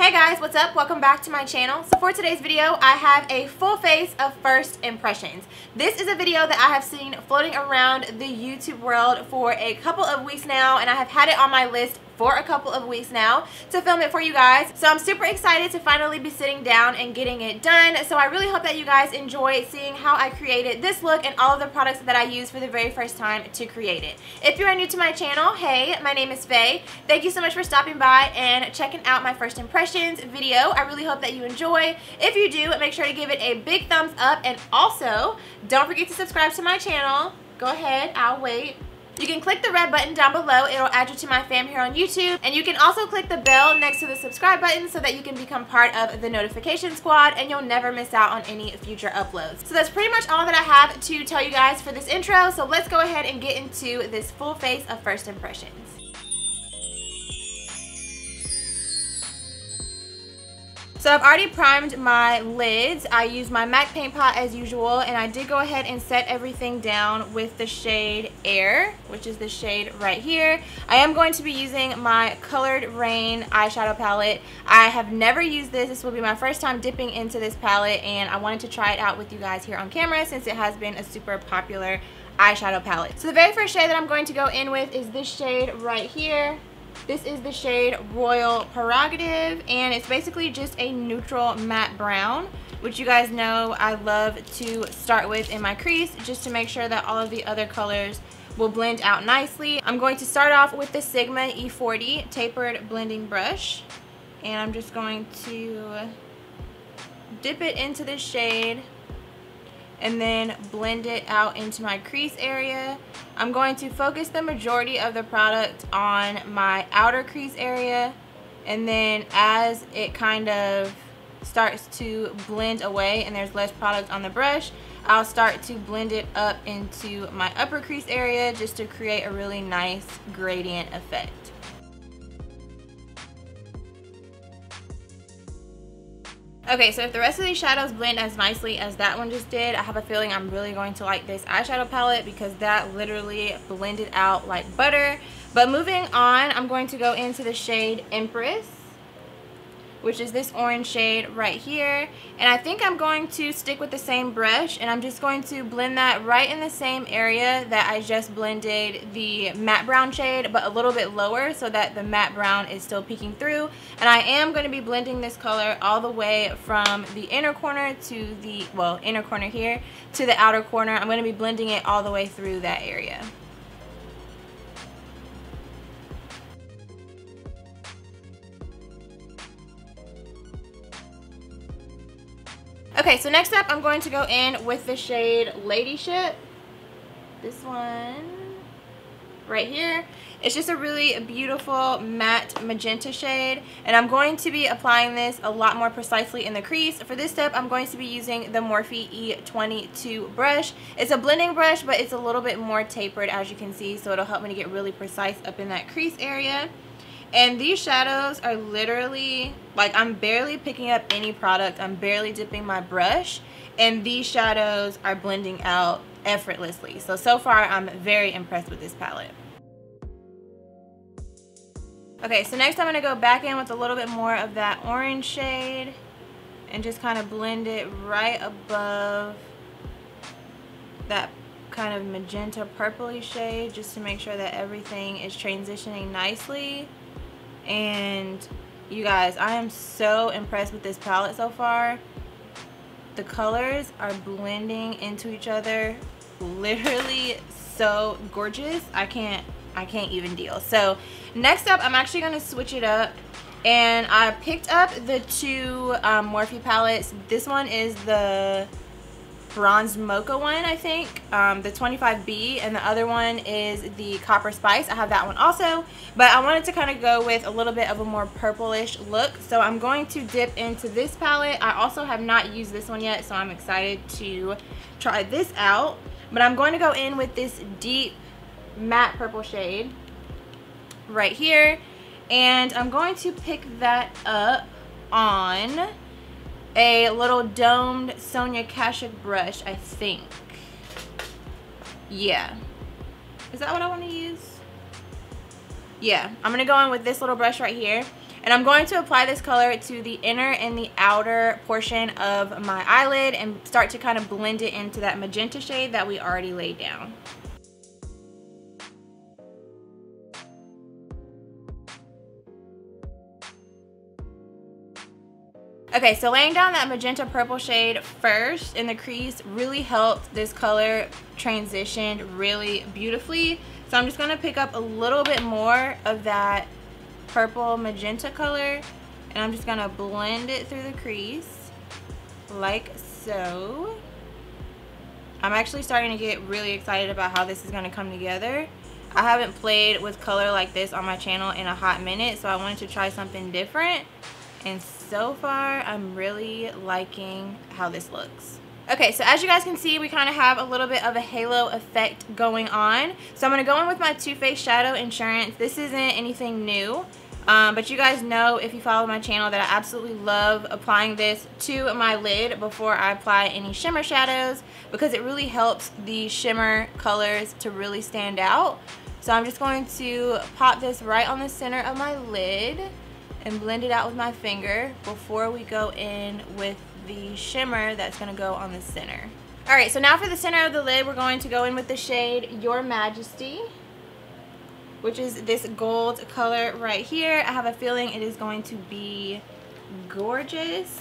Hey guys, what's up? Welcome back to my channel. So for today's video, I have a full face of first impressions. This is a video that I have seen floating around the YouTube world for a couple of weeks now, and I have had it on my list for a couple of weeks now to film it for you guys. So I'm super excited to finally be sitting down and getting it done. So I really hope that you guys enjoy seeing how I created this look and all of the products that I used for the very first time to create it. If you are new to my channel, hey, my name is Faye. Thank you so much for stopping by and checking out my first impressions video. I really hope that you enjoy. If you do, make sure to give it a big thumbs up, and also don't forget to subscribe to my channel. Go ahead, I'll wait. You can click the red button down below. It'll add you to my fam here on YouTube. And you can also click the bell next to the subscribe button so that you can become part of the notification squad and you'll never miss out on any future uploads. So that's pretty much all that I have to tell you guys for this intro. So let's go ahead and get into this full face of first impressions. So I've already primed my lids. I used my MAC paint pot as usual, and I did go ahead and set everything down with the shade Air, which is the shade right here. I am going to be using my colored Raine eyeshadow palette. I have never used this. This will be my first time dipping into this palette, and I wanted to try it out with you guys here on camera since it has been a super popular eyeshadow palette. So the very first shade that I'm going to go in with is this shade right here. This is the shade Royal Prerogative, and it's basically just a neutral matte brown, which you guys know I love to start with in my crease just to make sure that all of the other colors will blend out nicely. I'm going to start off with the Sigma E40 tapered blending brush, and I'm just going to dip it into this shade and then blend it out into my crease area. I'm going to focus the majority of the product on my outer crease area, and then as it kind of starts to blend away and there's less product on the brush, I'll start to blend it up into my upper crease area just to create a really nice gradient effect. Okay, so if the rest of these shadows blend as nicely as that one just did, I have a feeling I'm really going to like this eyeshadow palette because that literally blended out like butter. But moving on, I'm going to go into the shade Empress, which is this orange shade right here. And I think I'm going to stick with the same brush, and I'm just going to blend that right in the same area that I just blended the matte brown shade, but a little bit lower so that the matte brown is still peeking through. And I am going to be blending this color all the way from the inner corner to the, well, inner corner here to the outer corner. I'm going to be blending it all the way through that area. Okay, so next up I'm going to go in with the shade Ladyship. This one right here. It's just a really beautiful matte magenta shade, and I'm going to be applying this a lot more precisely in the crease. For this step, I'm going to be using the Morphe E22 brush. It's a blending brush, but it's a little bit more tapered, as you can see, so it'll help me to get really precise up in that crease area. And these shadows are literally, like, I'm barely picking up any product. I'm barely dipping my brush, and these shadows are blending out effortlessly. So far, I'm very impressed with this palette. Okay, so next I'm going to go back in with a little bit more of that orange shade and just kind of blend it right above that kind of magenta purpley shade just to make sure that everything is transitioning nicely. And you guys, I am so impressed with this palette so far. The colors are blending into each other literally so gorgeous. I can't even deal. So next up, I'm actually going to switch it up, and I picked up the two Morphe palettes. This one is the bronze mocha one, I think, the 25B, and the other one is the copper spice. I have that one also, but I wanted to kind of go with a little bit of a more purplish look, so I'm going to dip into this palette. I also have not used this one yet, so I'm excited to try this out. But I'm going to go in with this deep matte purple shade right here, and I'm going to pick that up on a little domed Sonia Kashuk brush, I think. Yeah. Is that what I want to use? Yeah. I'm going to go in with this little brush right here. And I'm going to apply this color to the inner and the outer portion of my eyelid and start to kind of blend it into that magenta shade that we already laid down. Okay, so laying down that magenta purple shade first in the crease really helped this color transition really beautifully. So I'm just going to pick up a little bit more of that purple magenta color and I'm just going to blend it through the crease like so. I'm actually starting to get really excited about how this is going to come together. I haven't played with color like this on my channel in a hot minute, so I wanted to try something different. And so far, I'm really liking how this looks. Okay, so as you guys can see, we kind of have a little bit of a halo effect going on. So I'm going to go in with my Too Faced Shadow Insurance. This isn't anything new, but you guys know if you follow my channel that I absolutely love applying this to my lid before I apply any shimmer shadows because it really helps the shimmer colors to really stand out. So I'm just going to pop this right on the center of my lid and blend it out with my finger before we go in with the shimmer that's going to go on the center. Alright, so now for the center of the lid, we're going to go in with the shade Your Majesty, which is this gold color right here. I have a feeling it is going to be gorgeous.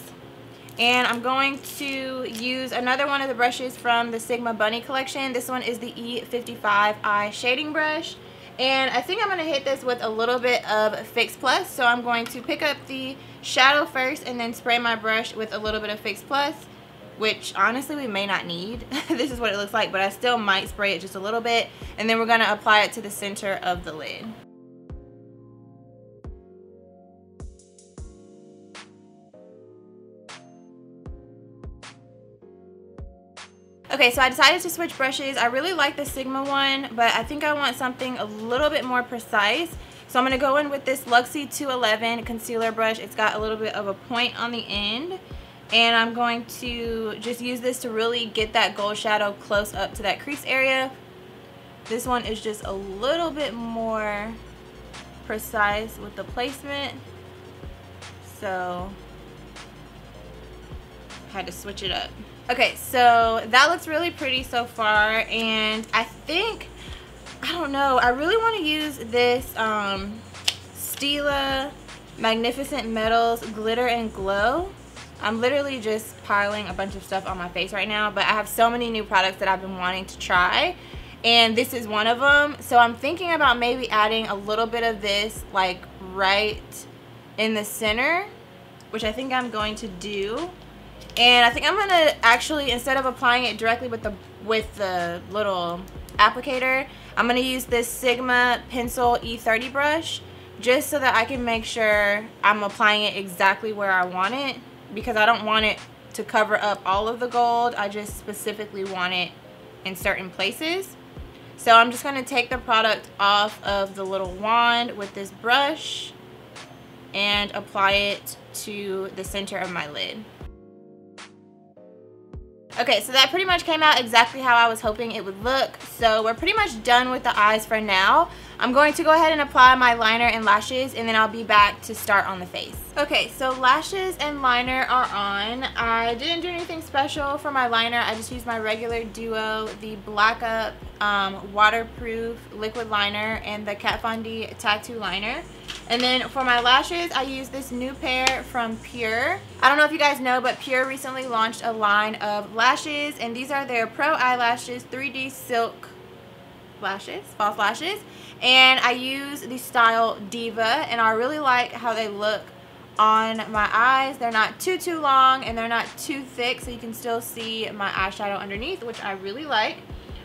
And I'm going to use another one of the brushes from the Sigma Bunny collection. This one is the E55 Eye Shading Brush. And I think I'm going to hit this with a little bit of Fix Plus. So I'm going to pick up the shadow first and then spray my brush with a little bit of Fix Plus, which honestly we may not need. This is what it looks like, but I still might spray it just a little bit. And then we're going to apply it to the center of the lid. Okay, so I decided to switch brushes. I really like the Sigma one, but I think I want something a little bit more precise. So I'm going to go in with this Luxie 211 concealer brush. It's got a little bit of a point on the end. And I'm going to just use this to really get that gold shadow close up to that crease area. This one is just a little bit more precise with the placement. So I had to switch it up. Okay, so that looks really pretty so far, and I think, I don't know, I really want to use this Stila Magnificent Metals Glitter and Glow. I'm literally just piling a bunch of stuff on my face right now, but I have so many new products that I've been wanting to try, and this is one of them. So I'm thinking about maybe adding a little bit of this like right in the center, which I think I'm going to do. And I think I'm gonna actually, instead of applying it directly with the little applicator, I'm gonna use this Sigma Pencil E30 brush just so that I can make sure I'm applying it exactly where I want it, because I don't want it to cover up all of the gold. I just specifically want it in certain places. So I'm just gonna take the product off of the little wand with this brush and apply it to the center of my lid. Okay, so that pretty much came out exactly how I was hoping it would look. So we're pretty much done with the eyes for now. I'm going to go ahead and apply my liner and lashes, and then I'll be back to start on the face. Okay, so lashes and liner are on. I didn't do anything special for my liner. I just used my regular duo, the Buttercup waterproof liquid liner and the Kat Von D tattoo liner. And then for my lashes, I use this new pair from Pure. I don't know if you guys know, but Pure recently launched a line of lashes, and these are their Pro Eyelashes 3D Silk lashes, false lashes. And I use the style Diva, and I really like how they look on my eyes. They're not too long, and they're not too thick, so you can still see my eyeshadow underneath, which I really like.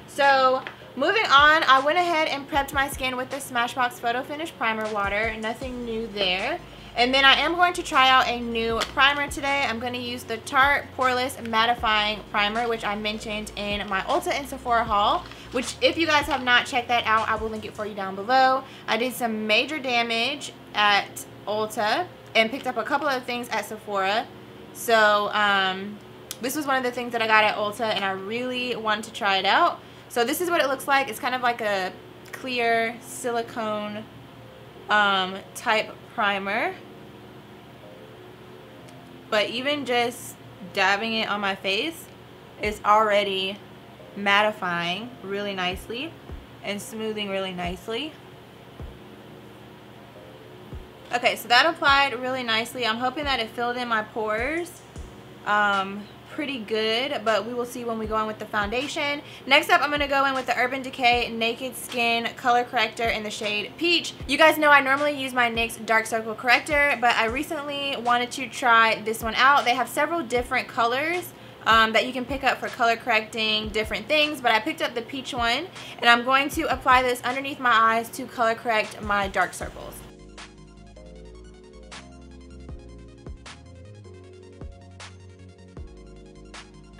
So moving on, I went ahead and prepped my skin with the Smashbox Photo Finish Primer Water. Nothing new there. And then I am going to try out a new primer today. I'm going to use the Tarte Poreless Mattifying Primer, which I mentioned in my Ulta and Sephora haul, which if you guys have not checked that out, I will link it for you down below. I did some major damage at Ulta and picked up a couple of things at Sephora. So this was one of the things that I got at Ulta, and I really wanted to try it out. So this is what it looks like. It's kind of like a clear silicone type primer. but even just dabbing it on my face is already mattifying really nicely and smoothing really nicely. Okay, so that applied really nicely. I'm hoping that it filled in my pores pretty good, but we will see when we go in with the foundation. Next up, I'm going to go in with the Urban Decay Naked Skin Color Corrector in the shade Peach. You guys know I normally use my NYX Dark Circle Corrector, but I recently wanted to try this one out. They have several different colors that you can pick up for color correcting different things, but I picked up the peach one, and I'm going to apply this underneath my eyes to color correct my dark circles.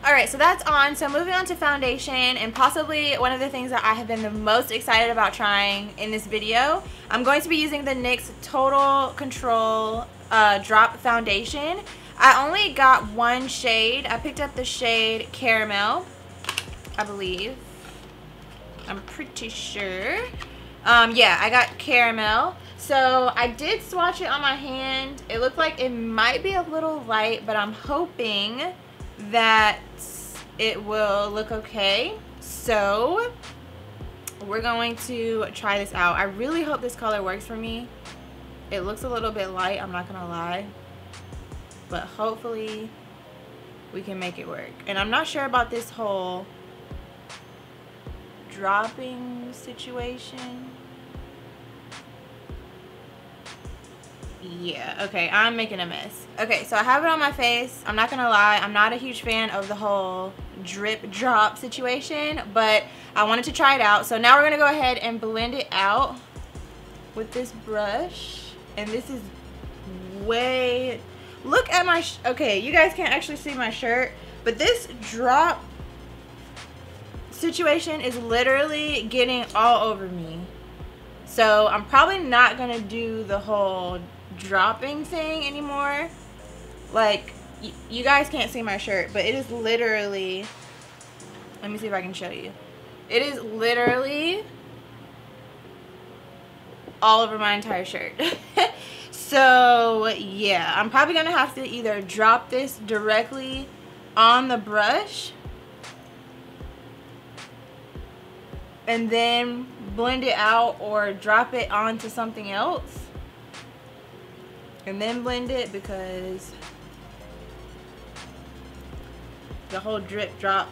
Alright, so that's on. So moving on to foundation, and possibly one of the things that I have been the most excited about trying in this video. I'm going to be using the NYX Total Control Drop Foundation. I only got one shade. I picked up the shade Caramel, I believe. I'm pretty sure. Yeah, I got Caramel. So I did swatch it on my hand. It looked like it might be a little light, but I'm hoping that it will look okay. So we're going to try this out. I really hope this color works for me. It looks a little bit light, I'm not gonna lie, but hopefully we can make it work. And I'm not sure about this whole dropping situation. Yeah, okay, I'm making a mess. Okay, so I have it on my face. I'm not gonna lie, I'm not a huge fan of the whole drip drop situation, but I wanted to try it out. So now we're gonna go ahead and blend it out with this brush. And this is way, look at my, okay, you guys can't actually see my shirt, but this drop situation is literally getting all over me. So I'm probably not gonna do the whole dropping thing anymore. Like, you guys can't see my shirt, but it is literally, let me see if I can show you. It is literally all over my entire shirt. So yeah, I'm probably gonna have to either drop this directly on the brush and then blend it out, or drop it onto something else and then blend it, because the whole drip drop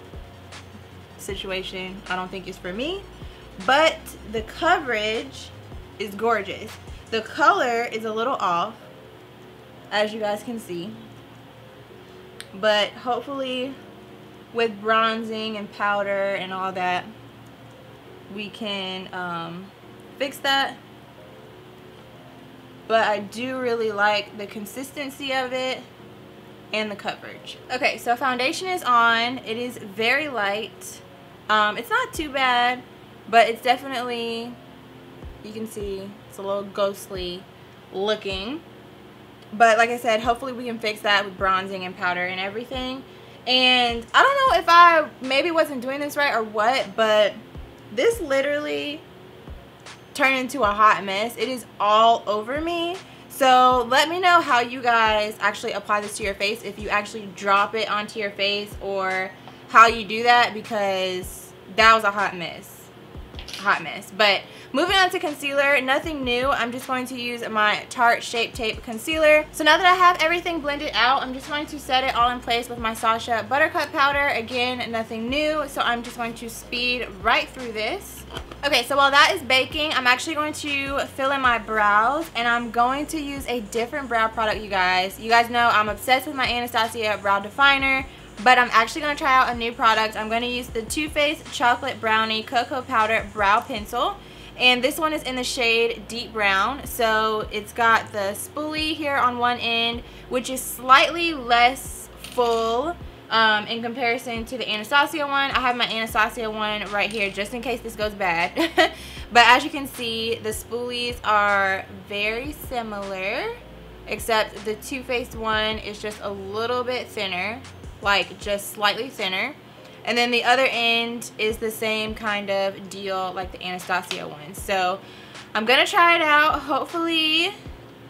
situation I don't think is for me. But the coverage is gorgeous. The color is a little off, as you guys can see, but hopefully with bronzing and powder and all that we can fix that. But I do really like the consistency of it and the coverage. Okay, so foundation is on. It is very light. It's not too bad, but it's definitely, you can see it's a little ghostly looking. But like I said, hopefully we can fix that with bronzing and powder and everything. And I don't know if I maybe wasn't doing this right or what, but this literally turned into a hot mess. It is all over me. So let me know how you guys actually apply this to your face, if you actually drop it onto your face or how you do that, because that was a hot mess. But moving on to concealer, nothing new. I'm just going to use my Tarte Shape Tape Concealer. So now that I have everything blended out, I'm just going to set it all in place with my Sacha Buttercup powder. Again, nothing new, so I'm just going to speed right through this. Okay, so while that is baking, I'm actually going to fill in my brows, and I'm going to use a different brow product, you guys. You guys know I'm obsessed with my Anastasia Brow Definer, but I'm actually going to try out a new product. I'm going to use the Too Faced Chocolate Brownie Cocoa Powder Brow Pencil. And this one is in the shade Deep Brown. So it's got the spoolie here on one end, which is slightly less full in comparison to the Anastasia one. I have my Anastasia one right here just in case this goes bad. But as you can see, the spoolies are very similar, except the Too Faced one is just a little bit thinner. Like just slightly thinner, and then the other end is the same kind of deal like the Anastasia one. So I'm gonna try it out. Hopefully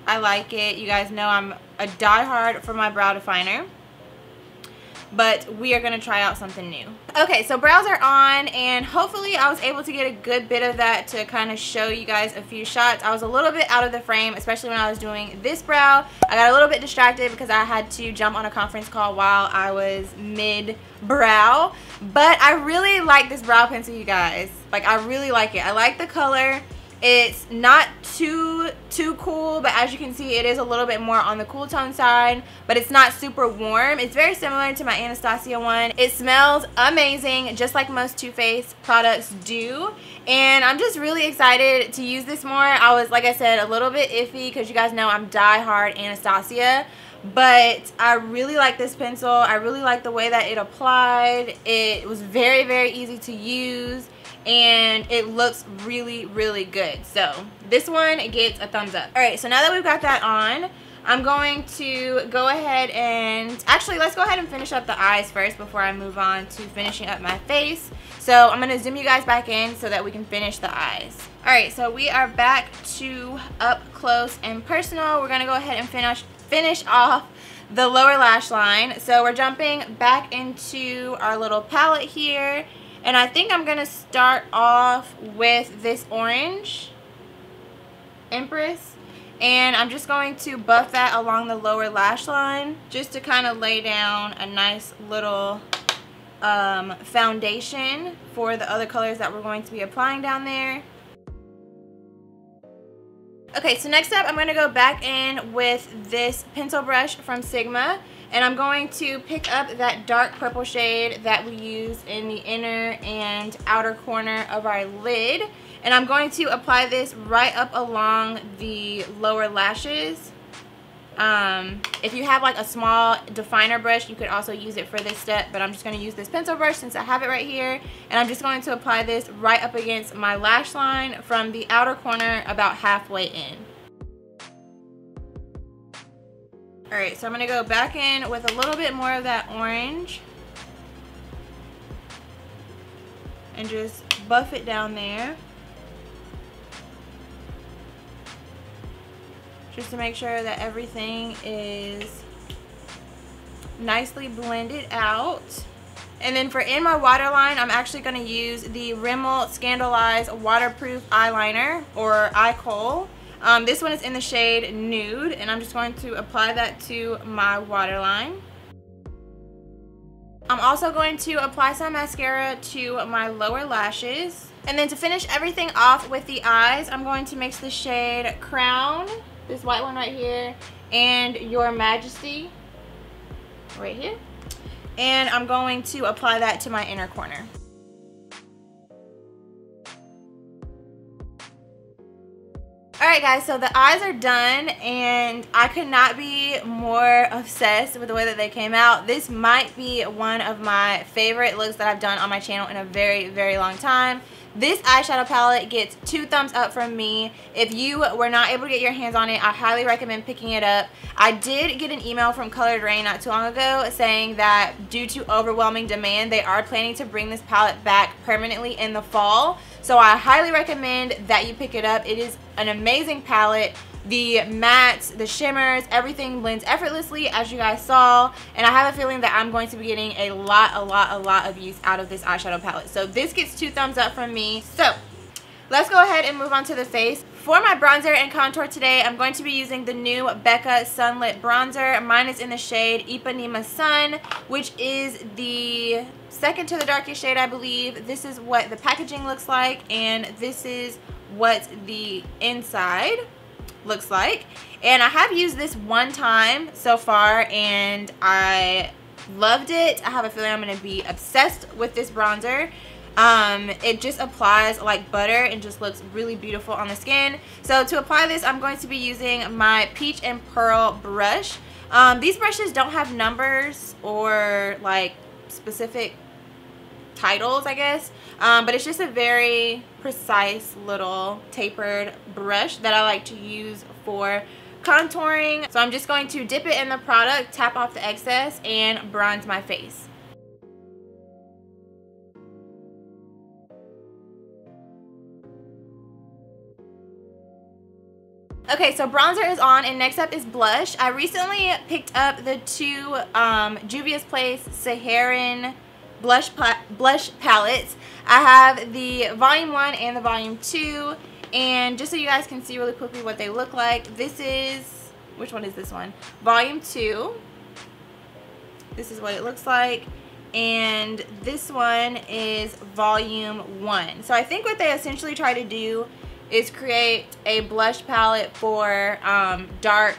I like it. You guys know I'm a diehard for my brow definer. But we are going to try out something new. Okay, so brows are on, and hopefully I was able to get a good bit of that to kind of show you guys a few shots. I was a little bit out of the frame, especially when I was doing this brow. I got a little bit distracted because I had to jump on a conference call while I was mid-brow. But I really like this brow pencil, you guys. Like, I really like it. I like the color. It's not too cool, but as you can see, it is a little bit more on the cool tone side, but it's not super warm. It's very similar to my Anastasia one. It smells amazing, just like most Too Faced products do, and I'm just really excited to use this more. I was, like I said, a little bit iffy because you guys know I'm diehard Anastasia, but I really like this pencil. I really like the way that it applied. It was very, very easy to use, and it looks really, really good. So this one gets a thumbs up. All right, so now that we've got that on, I'm going to go ahead and actually let's go ahead and finish up the eyes first before I move on to finishing up my face. So I'm going to zoom you guys back in so that we can finish the eyes. All right, so we are back to up close and personal. We're going to go ahead and finish off the lower lash line. So we're jumping back into our little palette here. And I think I'm going to start off with this orange Empress. And I'm just going to buff that along the lower lash line just to kind of lay down a nice little foundation for the other colors that we're going to be applying down there. Okay, so next up I'm going to go back in with this pencil brush from Sigma. And I'm going to pick up that dark purple shade that we use in the inner and outer corner of our lid. And I'm going to apply this right up along the lower lashes. If you have like a small definer brush, you could also use it for this step. But I'm just going to use this pencil brush since I have it right here. And I'm just going to apply this right up against my lash line from the outer corner about halfway in. Alright, so I'm going to go back in with a little bit more of that orange and just buff it down there just to make sure that everything is nicely blended out. And then for in my waterline, I'm actually going to use the Rimmel Scandaleyes Waterproof Eyeliner or Eye Kohl. This one is in the shade Nude, and I'm just going to apply that to my waterline. I'm also going to apply some mascara to my lower lashes. And then to finish everything off with the eyes, I'm going to mix the shade Crown, this white one right here, and Your Majesty right here. And I'm going to apply that to my inner corner. Alright guys, so the eyes are done, and I could not be more obsessed with the way that they came out. This might be one of my favorite looks that I've done on my channel in a very, very long time. This eyeshadow palette gets 2 thumbs up from me. If you were not able to get your hands on it, I highly recommend picking it up. I did get an email from Colored Raine not too long ago saying that due to overwhelming demand, they are planning to bring this palette back permanently in the fall. So I highly recommend that you pick it up. It is an amazing palette. The mattes, the shimmers, everything blends effortlessly, as you guys saw. And I have a feeling that I'm going to be getting a lot of use out of this eyeshadow palette. So this gets 2 thumbs up from me. So let's go ahead and move on to the face. For my bronzer and contour today, I'm going to be using the new BECCA Sunlit Bronzer. Mine is in the shade Ipanema Sun, which is the second to the darkest shade, I believe. This is what the packaging looks like, and this is what the inside looks like. And I have used this one time so far, and I loved it. I have a feeling I'm going to be obsessed with this bronzer. It just applies like butter and just looks really beautiful on the skin. So to apply this, I'm going to be using my Peach and Pearl brush. These brushes don't have numbers or like specific titles, I guess, but it's just a very precise little tapered brush that I like to use for contouring. So I'm just going to dip it in the product, tap off the excess, and bronze my face. Okay, so bronzer is on, and next up is blush. I recently picked up the two Juvia's Place Saharan blush palettes. I have the volume 1 and the volume 2, and just so you guys can see really quickly what they look like, this is, which one is this one? Volume 2. This is what it looks like. And this one is volume 1. So I think what they essentially try to do is create a blush palette for dark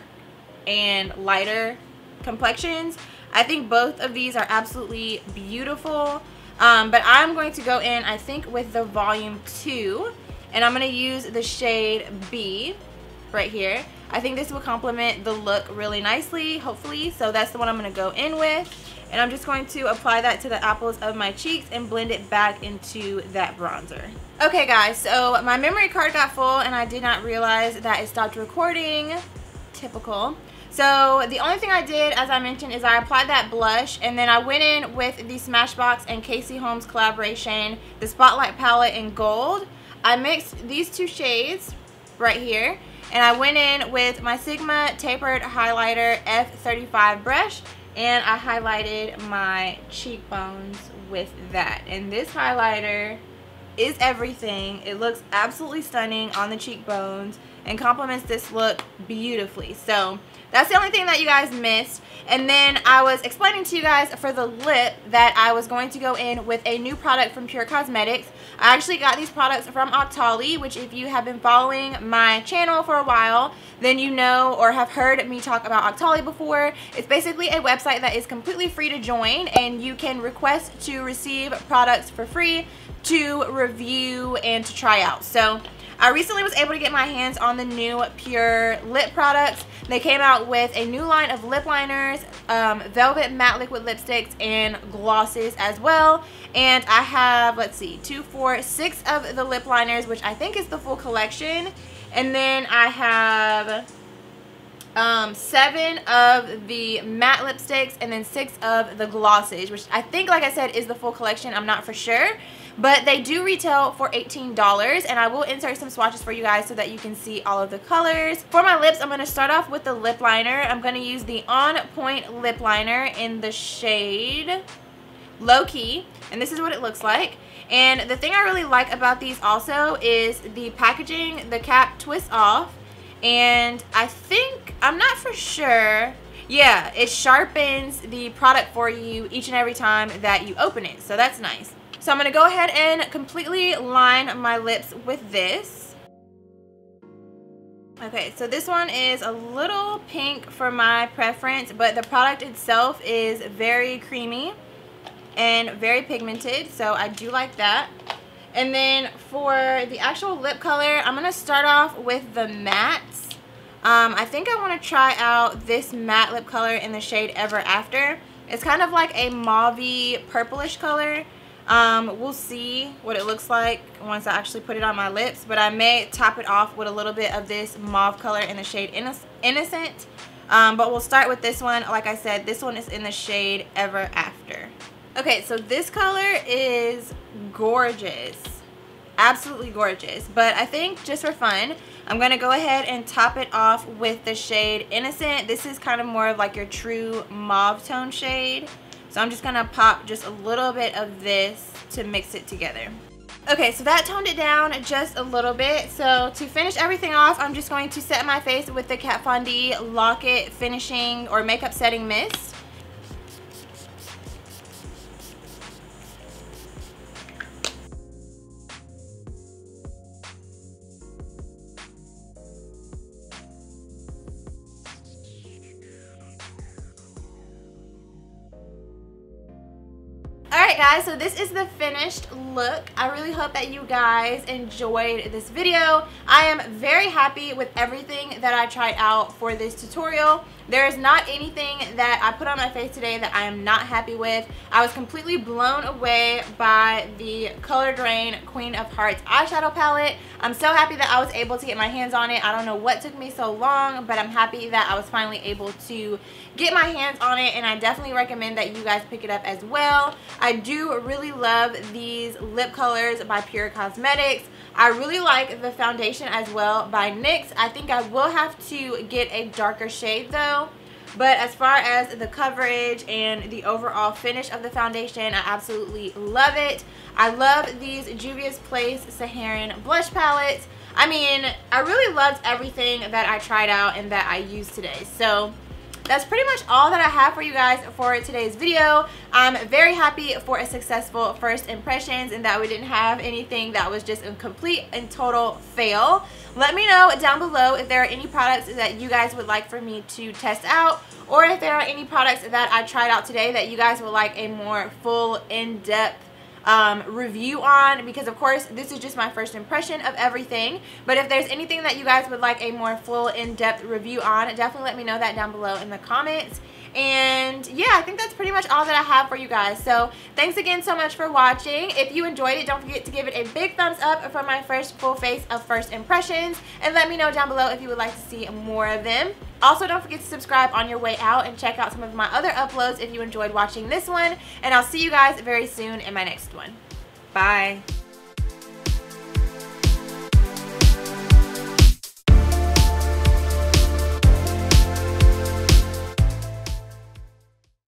and lighter complexions. I think both of these are absolutely beautiful, but I'm going to go in, I think, with the volume 2, and I'm going to use the shade B right here. I think this will complement the look really nicely, hopefully, so that's the one I'm going to go in with. And I'm just going to apply that to the apples of my cheeks and blend it back into that bronzer. Okay guys, so my memory card got full and I did not realize that it stopped recording. Typical. So the only thing I did, as I mentioned, is I applied that blush, and then I went in with the Smashbox and Casey Holmes collaboration, the Spotlight palette in gold. I mixed these two shades right here, and I went in with my Sigma Tapered Highlighter F35 brush, and I highlighted my cheekbones with that. And this highlighter is everything. It looks absolutely stunning on the cheekbones and complements this look beautifully. So that's the only thing that you guys missed. And then I was explaining to you guys for the lip that I was going to go in with a new product from Pure Cosmetics. I actually got these products from Octoly, which if you have been following my channel for a while, then you know or have heard me talk about Octoly before. It's basically a website that is completely free to join, and you can request to receive products for free to review and to try out. So I recently was able to get my hands on the new Pure lip products. They came out with a new line of lip liners, velvet matte liquid lipsticks, and glosses as well. And I have, let's see, 2, 4, 6 of the lip liners, which I think is the full collection. And then I have 7 of the matte lipsticks, and then 6 of the glosses, which I think, like I said, is the full collection. I'm not for sure. But they do retail for $18, and I will insert some swatches for you guys so that you can see all of the colors. For my lips, I'm going to start off with the lip liner. I'm going to use the On Point lip liner in the shade Low Key, and this is what it looks like. And the thing I really like about these also is the packaging. The cap twists off, and I think, I'm not for sure, yeah, it sharpens the product for you each and every time that you open it, so that's nice. So I'm going to go ahead and completely line my lips with this. Okay, so this one is a little pink for my preference, but the product itself is very creamy and very pigmented, so I do like that. And then for the actual lip color, I'm going to start off with the mattes. I think I want to try out this matte lip color in the shade Ever After. It's kind of like a mauve-y purplish color. We'll see what it looks like once I actually put it on my lips, but I may top it off with a little bit of this mauve color in the shade Innocent. But we'll start with this one. Like I said, this one is in the shade Ever After. Okay, so this color is gorgeous. Absolutely gorgeous. But I think just for fun, I'm going to go ahead and top it off with the shade Innocent. This is kind of more of like your true mauve tone shade. So I'm just going to pop just a little bit of this to mix it together. Okay, so that toned it down just a little bit. So to finish everything off, I'm just going to set my face with the Kat Von D Lock It Finishing or Makeup Setting Mist. Alright guys, so this is the finished look. I really hope that you guys enjoyed this video. I am very happy with everything that I tried out for this tutorial. There is not anything that I put on my face today that I am not happy with. I was completely blown away by the Colored Raine Queen of Hearts eyeshadow palette. I'm so happy that I was able to get my hands on it. I don't know what took me so long, but I'm happy that I was finally able to get my hands on it, and I definitely recommend that you guys pick it up as well. I do really love these lip colors by Pure Cosmetics. I really like the foundation as well by NYX. I think I will have to get a darker shade though. But as far as the coverage and the overall finish of the foundation, I absolutely love it. I love these Juvia's Place Saharan blush palettes. I mean, I really loved everything that I tried out and that I used today. So that's pretty much all that I have for you guys for today's video. I'm very happy for a successful first impressions and that we didn't have anything that was just a complete and total fail. Let me know down below if there are any products that you guys would like for me to test out, or if there are any products that I tried out today that you guys would like a more full, in-depth review on, because of course this is just my first impression of everything. But if there's anything that you guys would like a more full, in-depth review on, definitely let me know that down below in the comments. And yeah, I think that's pretty much all that I have for you guys. So thanks again so much for watching. If you enjoyed it, don't forget to give it a big thumbs up for my first full face of first impressions, and let me know down below if you would like to see more of them. Also, don't forget to subscribe on your way out and check out some of my other uploads if you enjoyed watching this one, and I'll see you guys very soon in my next one. Bye.